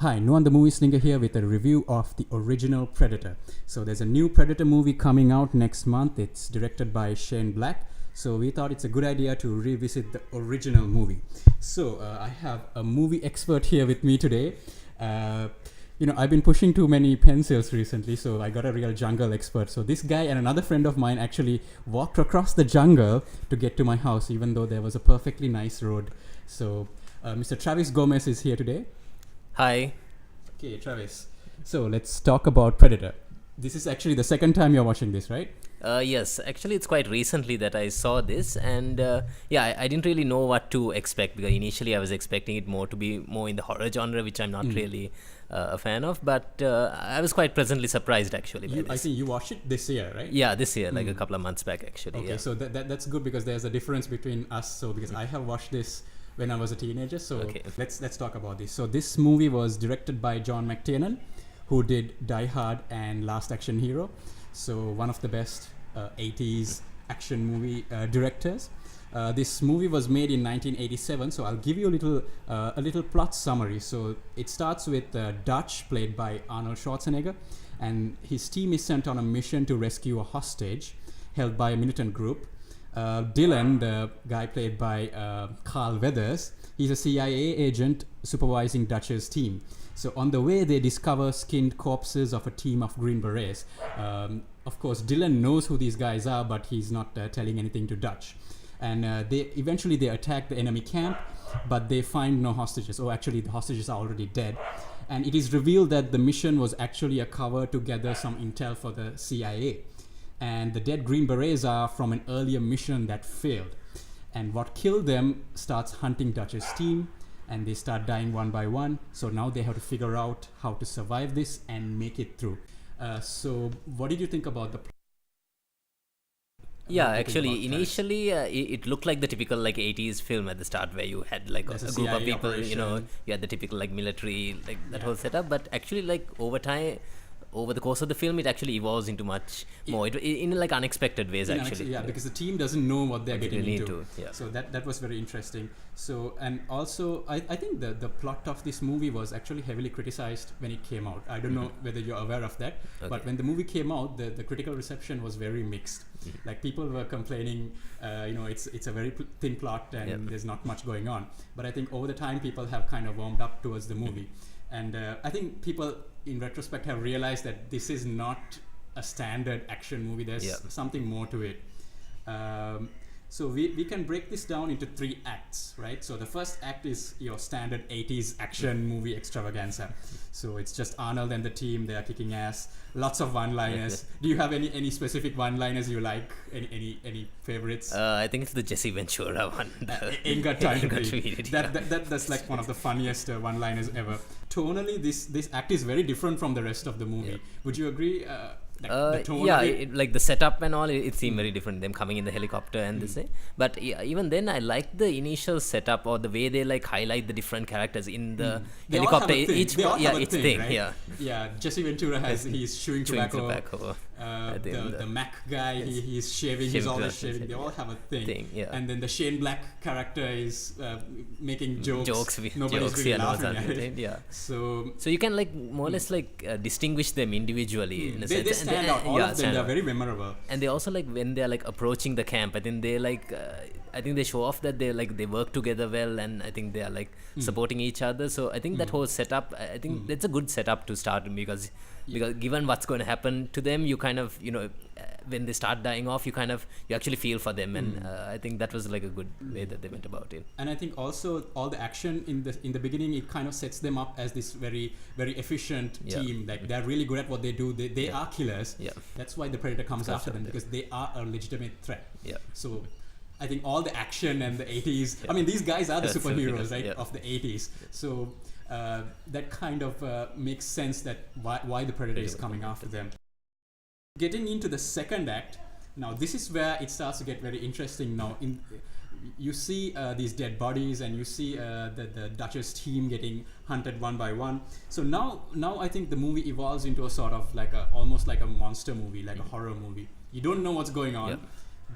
Hi, Nuan the Movie Slinger here with a review of the original Predator. So there's a new Predator movie coming out next month. It's directed by Shane Black. So we thought it's a good idea to revisit the original movie. So I have a movie expert here with me today. I've been pushing too many pencils recently, so I got a real jungle expert. So this guy and another friend of mine actually walked across the jungle to get to my house, even though there was a perfectly nice road. So Mr. Travis Gomez is here today. Hi. Okay, Travis. So let's talk about Predator. This is actually the second time you're watching this, right? Yes, actually it's quite recently that I saw this, and I didn't really know what to expect, because initially I was expecting it to be more in the horror genre, which I'm not really a fan of, but I was quite pleasantly surprised actually by this. I think you watched it this year, right? Yeah, this year, like a couple of months back actually. Okay, yeah. so that's good, because there's a difference between us. So because I have watched this when I was a teenager, so Okay. let's talk about this. So this movie was directed by John McTiernan, who did Die Hard and Last Action Hero. So one of the best 80s action movie directors. This movie was made in 1987. So I'll give you a little plot summary. So it starts with Dutch, played by Arnold Schwarzenegger, and his team is sent on a mission to rescue a hostage held by a militant group. Dylan, the guy played by Carl Weathers, he's a CIA agent supervising Dutch's team. So on the way, they discover skinned corpses of a team of Green Berets. Of course, Dylan knows who these guys are, but he's not telling anything to Dutch. And they eventually attack the enemy camp, but they find no hostages. Oh, actually, the hostages are already dead. And it is revealed that the mission was actually a cover to gather some intel for the CIA. And the dead Green Berets are from an earlier mission that failed. And what killed them starts hunting Dutch's team, and they start dying one by one. So now they have to figure out how to survive this and make it through. So what did you think about the Yeah, actually, initially it looked like the typical 80s film at the start, where you had like a group of people, operation. you had the typical military, that whole setup. But actually, over the course of the film, it actually evolves into much more in unexpected ways actually. Because the team doesn't know what they're getting into. Yeah. So that was very interesting. So, and also I think the plot of this movie was actually heavily criticized when it came out. I don't know whether you're aware of that, but when the movie came out, the critical reception was very mixed. Like people were complaining, it's a very thin plot and there's not much going on. But I think over the time, people have kind of warmed up towards the movie. And I think people in retrospect have realized that this is not a standard action movie. There's something more to it. So we can break this down into 3 acts, right? So the first act is your standard 80s action movie extravaganza. So it's just Arnold and the team, they are kicking ass, lots of one-liners. Do you have any specific one-liners you like? Any favorites? I think it's the Jesse Ventura one. Ain't got time to read read. it. That's like one of the funniest one-liners ever. Tonally, this act is very different from the rest of the movie. Would you agree? The tone of it? The setup and all, it seemed very different, them coming in the helicopter and this thing. But even then, I like the initial setup, or the way they highlight the different characters in the helicopter. Each thing, right? Yeah. Jesse Ventura he's chewing tobacco. The Mac guy, he's shaving. He's always shaving. They all have a thing. And then the Shane Black character is making jokes. Nobody's really laughing at it. Yeah. So you can more or less distinguish them individually in a sense. They stand out. All of them, they're very memorable. And they also when they're approaching the camp, I think they I think they show off that they work together well, and I think they are supporting each other. So I think that whole setup, I think that's a good setup to start, because given what's going to happen to them, you kind of when they start dying off, you actually feel for them, and I think that was a good way that they went about it. And I think also all the action in the beginning, it kind of sets them up as this very very efficient team. They're really good at what they do. They are killers. That's why the Predator comes after them, because they are a legitimate threat. So I think all the action and the 80s, I mean, these guys are the superheroes, right, of the 80s. So that kind of makes sense that why the Predator is coming after them. Getting into the second act, now this is where it starts to get very interesting. Now you see these dead bodies, and you see the Dutch's team getting hunted one by one. So now I think the movie evolves into a sort of almost like a monster movie, like a horror movie. You don't know what's going on,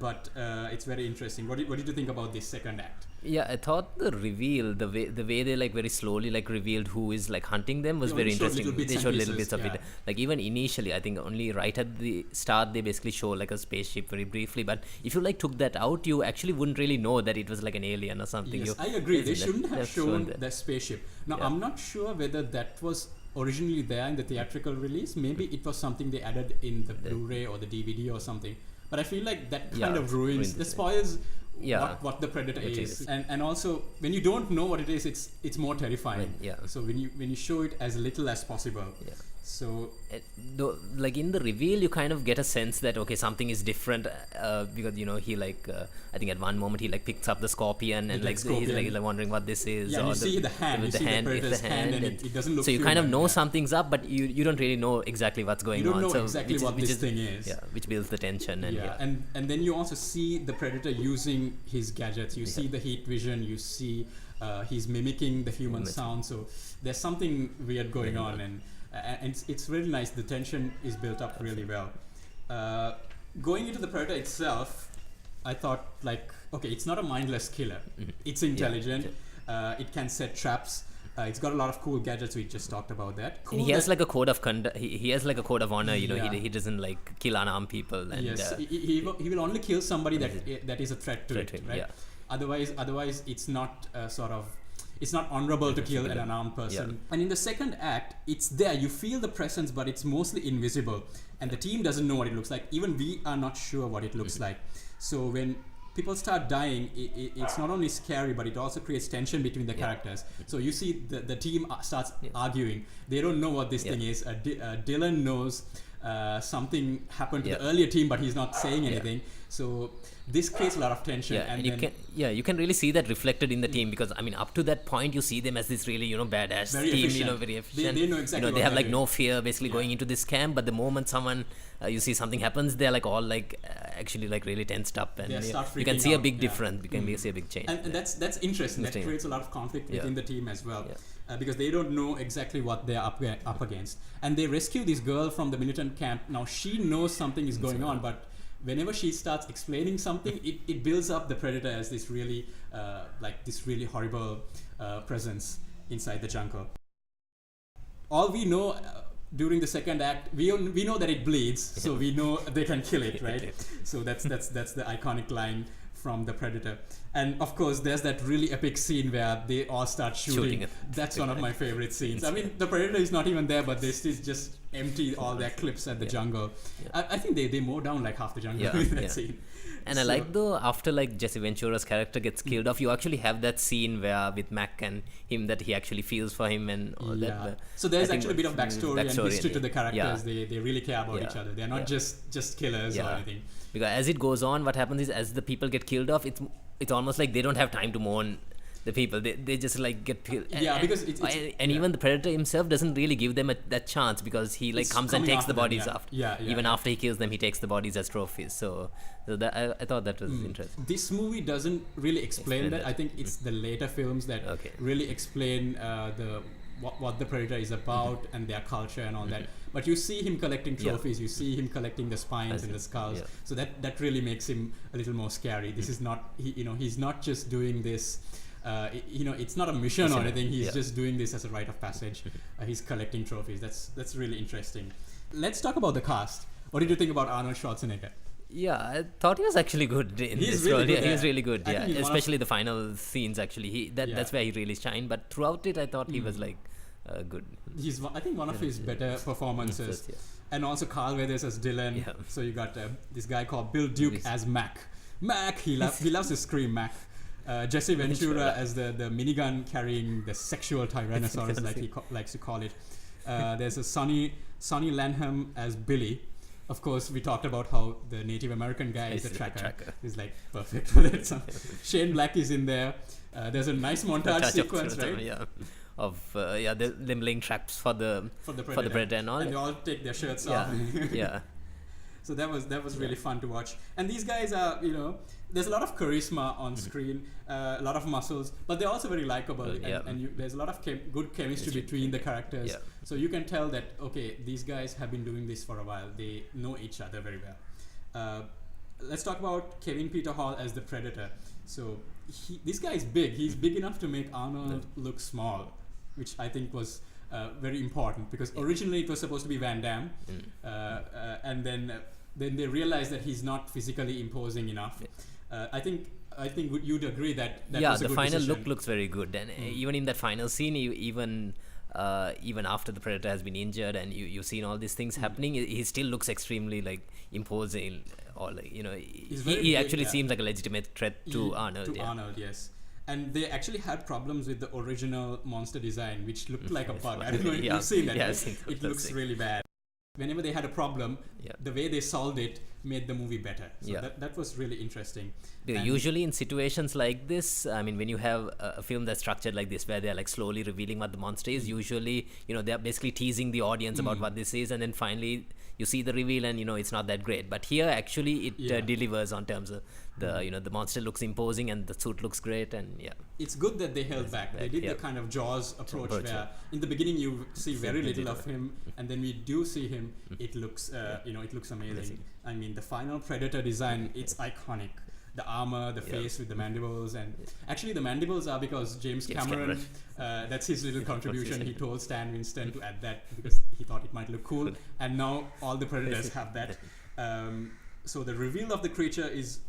but it's very interesting. What did you think about this second act? Yeah, I thought the reveal, the way they like very slowly like revealed who is like hunting them was They very only showed interesting. little bits They and showed little pieces, bits of yeah. it. Like even initially, I think only right at the start they basically show like a spaceship very briefly. But if you like took that out, you actually wouldn't really know that it was like an alien or something. Yes, You, I agree. They that- shouldn't have that's shown that. the spaceship. Now, Yeah. I'm not sure whether that was originally there in the theatrical release. Maybe it was something they added in the Blu-ray or the DVD or something. But I feel like that kind of ruins, that spoils Yeah. what the Predator What it is. is. And also, when you don't know what it is, it's more terrifying. Yeah. So when you show it as little as possible. Yeah. So Though, like in the reveal, you kind of get a sense that okay, something is different because he like I think at one moment he like picks up the scorpion and like he's like wondering what this is. yeah, or you see the hand, with you see the Predator's it's the hand, and it doesn't look so you kind of human, know yeah. something's up, but you don't really know exactly what's going you don't on. know So exactly what this thing is. Yeah, which builds the tension and Yeah, and then you also see the Predator using his gadgets. You see the heat vision. You see he's mimicking the human sound. So there's something weird going on, and it's really nice. The tension is built up really well. Going into the Predator itself, I thought like, okay, it's not a mindless killer. It's intelligent. It can set traps. It's got a lot of cool gadgets. We just talked about that. Cool and he has like a code of conduct. He has like a code of honor. Yeah. He doesn't like kill unarmed people. And yes, he will only kill somebody that is a threat to Threat it, to him, right? yeah. Otherwise, it's not it's not honorable to kill an unarmed person. Yeah. And in the second act, it's there. You feel the presence, but it's mostly invisible, and the team doesn't know what it looks like. Even we are not sure what it looks like. So when people start dying, it's not only scary, but it also creates tension between the characters. So you see the team starts arguing. They don't know what this thing is. Dylan knows something happened to the earlier team, but he's not saying anything. So this creates a lot of tension. Yeah, and you can really see that reflected in the team, because I mean up to that point you see them as this really badass Very team, efficient. very efficient. They know exactly they what have they're like doing. no fear basically going into this camp, but the moment someone you see something happens, they're like all like actually like really tensed up, and They start you can freaking see a out, big yeah. difference. You can see a big change. And that's interesting. That Interesting. creates a lot of conflict within the team as well, Yeah. because they don't know exactly what they're up against. And they rescue this girl from the militant camp. Now she knows something is going on, but whenever she starts explaining something, it builds up the Predator as this really horrible presence inside the jungle. All we know during the second act, we know that it bleeds, so we know they can kill it, right? So that's the iconic line from the Predator. And of course there's that really epic scene where they all start shooting. it. That's one of my favorite scenes. I mean, the Predator is not even there, but they still just empty all their clips at the jungle. I think they mow down like half the jungle in that scene. And I like though, after like Jesse Ventura's character gets killed off, you actually have that scene where with Mac and him that he actually feels for him and all that. So there's I think actually a bit of backstory and history to the characters. Yeah. They really care about each other. They're not just killers or anything. Because as it goes on, what happens is as the people get killed off, it's almost like they don't have time to mourn the people. They just like get killed. Because even the Predator himself doesn't really give them that chance, because he like comes and takes the bodies after. Even after he kills them, he takes the bodies as trophies. So that, I thought that was interesting. This movie doesn't really explain that. I think it's the later films that really explain what the Predator is about and their culture and all that. But you see him collecting trophies, you see him collecting the spines and the skulls. So that really makes him a little more scary. This is not he's not just doing this. It's not a mission or anything. He's just doing this as a rite of passage. He's collecting trophies. That's really interesting. Let's talk about the cast. What did you think about Arnold Schwarzenegger? Yeah, I thought he was actually good in He's this really role. good, He was really good. I think he's Especially the final scenes. Actually, that's where he really shined. But throughout it, I thought he was like good. He's I think one of his better performances. And also Carl Weathers as Dylan. Yeah. So you got this guy called Bill Duke as Mac. Mac, he loves to scream Mac. Jesse Ventura as the minigun carrying the sexual tyrannosaurus, like he likes to call it. There's a Sonny Lanham as Billy. Of course, we talked about how the Native American guy is the tracker. He's like perfect for that. So Shane Black is in there. There's a nice montage sequence, right? Yeah. Of them laying traps for the Predator and all. And they all take their shirts off. Yeah. So that was really fun to watch. And these guys are, there's a lot of charisma on screen, a lot of muscles, but they're also very likable. There's a lot of good chemistry between the characters. Yeah. So you can tell that, okay, these guys have been doing this for a while. They know each other very well. let's talk about Kevin Peter Hall as the Predator. So this guy is big. He's big enough to make Arnold look small, which I think was very important, because originally it was supposed to be Van Damme, and then they realized that he's not physically imposing enough. I think you'd agree that was a the good final decision. look looks very good, and even in that final scene, even after the Predator has been injured and you've seen all these things happening, he still looks extremely like imposing, or like, he actually seems like a legitimate threat to Arnold. Arnold, yes. And they actually had problems with the original monster design, which looked like a bug. I don't know if you've seen that. Yeah, right? It looks really bad. Whenever they had a problem, the way they solved it made the movie better. So that was really interesting. Usually in situations like this, I mean, when you have a film that's structured like this, where they're like slowly revealing what the monster is, usually, they're basically teasing the audience about what this is, and then finally you see the reveal and, it's not that great. But here, actually, it delivers on terms of the monster looks imposing and the suit looks great, and it's good that they held back. They did the kind of Jaws approach where in the beginning you see very little of him, and then we do see him, it looks it looks amazing. I mean, the final Predator design, it's iconic. The armor, the face with the mandibles, and actually the mandibles are because James Cameron. That's his little contribution. He told Stan Winston to add that because he thought it might look cool, and now all the Predators have that. So the reveal of the creature is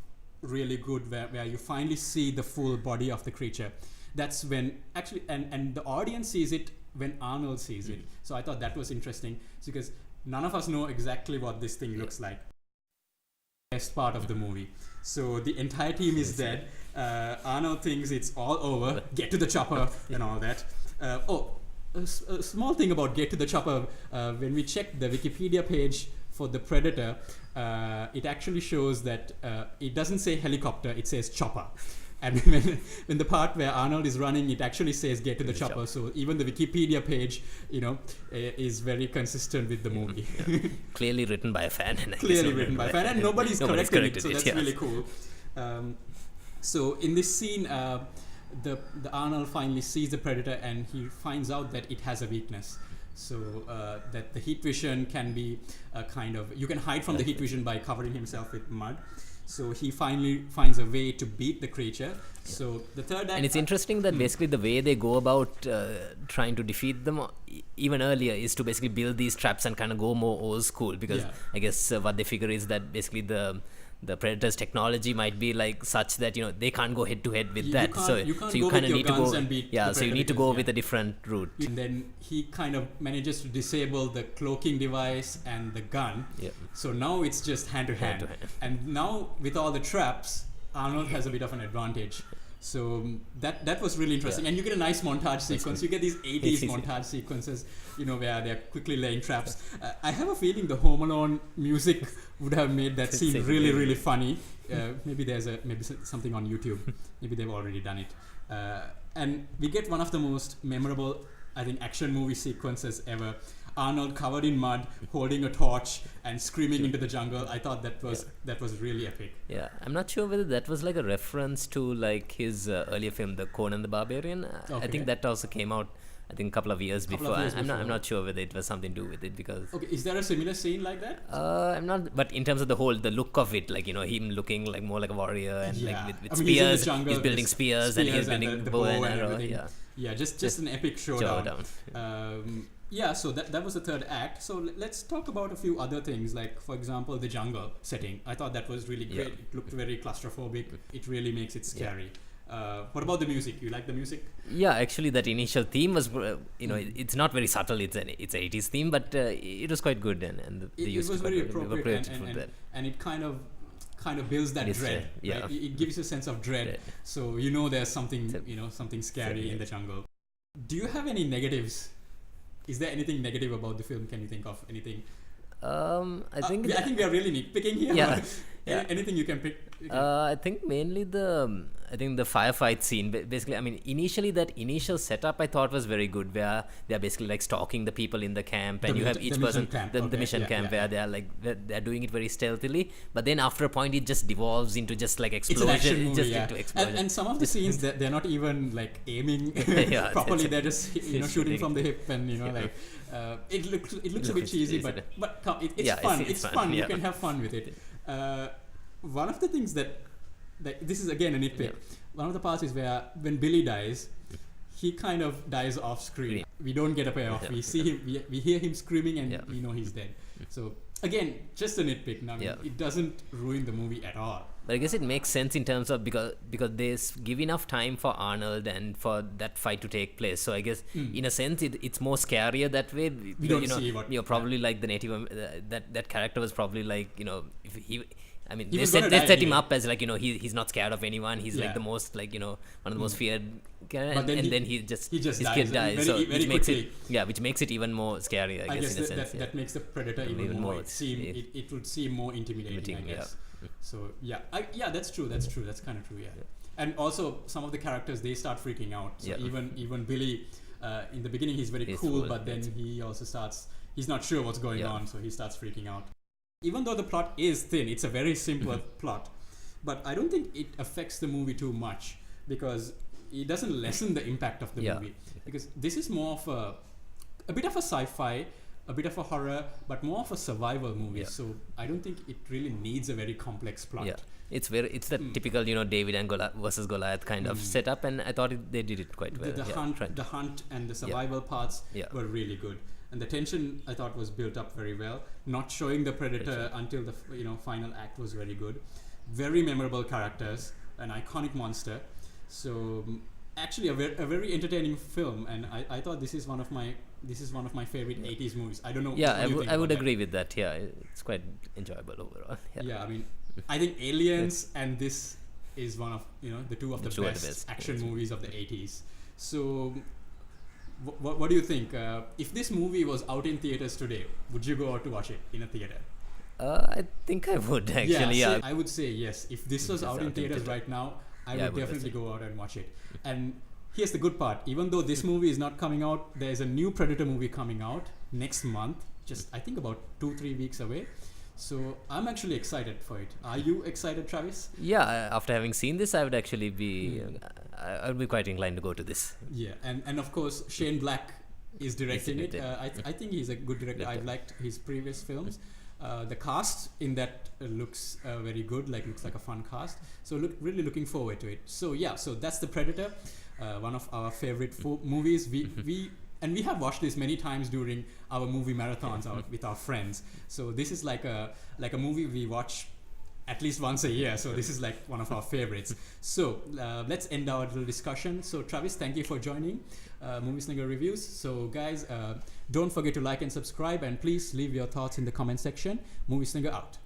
really good, where you finally see the full body of the creature. That's when actually, and the audience sees it when Arnold sees it. So I thought that was interesting, because none of us know exactly what this thing looks like. Best part of the movie. So the entire team is dead. Arnold thinks it's all over. Get to the chopper and all that. A small thing about Get to the Chopper. When we check the Wikipedia page for the Predator, it actually shows that it doesn't say helicopter, it says chopper. And when the part where Arnold is running, it actually says Get to the chopper. So even the Wikipedia page, is very consistent with the movie. Clearly written by a fan. Clearly written by a fan, and nobody's correcting it. So that's really cool. So in this scene, the Arnold finally sees the Predator, and he finds out that it has a weakness. So that the heat vision can be you can hide from the heat vision by covering himself with mud. So he finally finds a way to beat the creature. So the third act, and it's interesting that basically the way they go about trying to defeat them even earlier is to basically build these traps and kind of go more old school, because I guess what they figure is that basically the Predator's technology might be like such that they can't go head to head with that. So you kind of need to go. So you need to go with a different route. And then he kind of manages to disable the cloaking device and the gun. So now it's just hand to hand. And now with all the traps, Arnold has a bit of an advantage. So that was really interesting, and you get a nice montage sequence. You get these 80s montage sequences, where they're quickly laying traps. I have a feeling the Home Alone music would have made that scene really, really funny. Maybe there's something on YouTube. Maybe they've already done it. And we get one of the most memorable, I think, action movie sequences ever. Arnold covered in mud, holding a torch and screaming into the jungle. I thought that was really epic. Yeah, I'm not sure whether that was like a reference to like his earlier film, The Conan the Barbarian. I think that also came out, I think, a couple of years before. I'm not sure whether it was something to do with it, because. Okay, is there a similar scene like that? I'm not, but in terms of the look of it, like him looking like more like a warrior and like with spears. He's building spears and he's building the bow and arrow. Yeah, just an epic showdown. So that was the third act. So let's talk about a few other things, like, for example, the jungle setting. I thought that was really great. It looked very claustrophobic. It really makes it scary. What about the music? You like the music? Yeah, actually, that initial theme was, it's not very subtle. It's an 80s theme, but it was quite good, and it was very appropriate, and it kind of builds that dread. Right? It gives you a sense of dread. So there's something something scary in the jungle. Do you have any negatives? Is there anything negative about the film? Can you think of anything? I think we are really nitpicking here. Anything you can pick? I think mainly the firefight scene. Basically, I mean, initially that initial setup I thought was very good, where they're basically like stalking the people in the camp, and you have each person, the mission camp, where they're like they're doing it very stealthily. But then after a point, it just devolves into just like explosion. It's an action movie, into explosion. And some of the scenes they're not even like aiming properly. They're just shooting from the hip, and it looks a bit cheesy, but it's fun. It's fun. You can have fun with it. one of the things that this is again a nitpick. One of the parts is where when Billy dies, he kind of dies off screen. We don't get a payoff. We see him, we hear him screaming, and we know he's dead. So again, just a nitpick. I mean, it doesn't ruin the movie at all. But I guess it makes sense in terms of because they give enough time for Arnold and for that fight to take place. So I guess in a sense it's more scarier that way. We don't see what. Probably like the native that character was probably like if he. I mean, He they was set gonna die him anyway. up as like he's not scared of anyone. He's like the most like one of the most feared. But then then he just his dies. kid Dies. very, So very which makes quickly. which makes it even more scary. I guess in a sense. That makes the Predator even more. It would seem more intimidating. I guess. So that's true. That's kind of true. Yeah. And also some of the characters, they start freaking out. So even Billy, in the beginning he's very cool, but then he also starts. He's not sure what's going on, so he starts freaking out. Even though the plot is thin, it's a very simple plot, but I don't think it affects the movie too much because it doesn't lessen the impact of the movie. Because this is more of a bit of a sci-fi, a bit of a horror, but more of a survival movie. So I don't think it really needs a very complex plot. Yeah, it's the typical David and Goliath versus Goliath kind of setup, and I thought they did it quite well. The hunt and the survival parts were really good. And the tension I thought was built up very well. Not showing the Predator until the final act was very good. Very memorable characters, an iconic monster. So actually a very entertaining film, and I thought this is one of my favorite 80s movies. I don't know. Yeah, I would agree with that. Yeah, it's quite enjoyable overall. Yeah, I mean, I think Aliens and this is one of the two of the best action movies of the 80s. So. What do you think? If this movie was out in theaters today, would you go out to watch it in a theater? I think I would actually. Yeah, I would say yes. If this was out in theaters right now, I would definitely go out and watch it. And here's the good part: even though this movie is not coming out, there is a new Predator movie coming out next month. Just I think about 2-3 weeks away. So I'm actually excited for it. Are you excited, Travis? Yeah, after having seen this, I would actually be. I would be quite inclined to go to this. Yeah, and of course Shane Black is directing it. I think he's a good director. I've liked his previous films. The cast in that looks very good. Looks like a fun cast. So really looking forward to it. So so that's the Predator, one of our favorite movies. We have watched this many times during our movie marathons with our friends. So this is like a movie we watch at least once a year. So this is like one of our favorites. So let's end our little discussion. So Travis, thank you for joining Movie Slinger Reviews. So guys, don't forget to like and subscribe, and please leave your thoughts in the comment section. Movie Slinger out.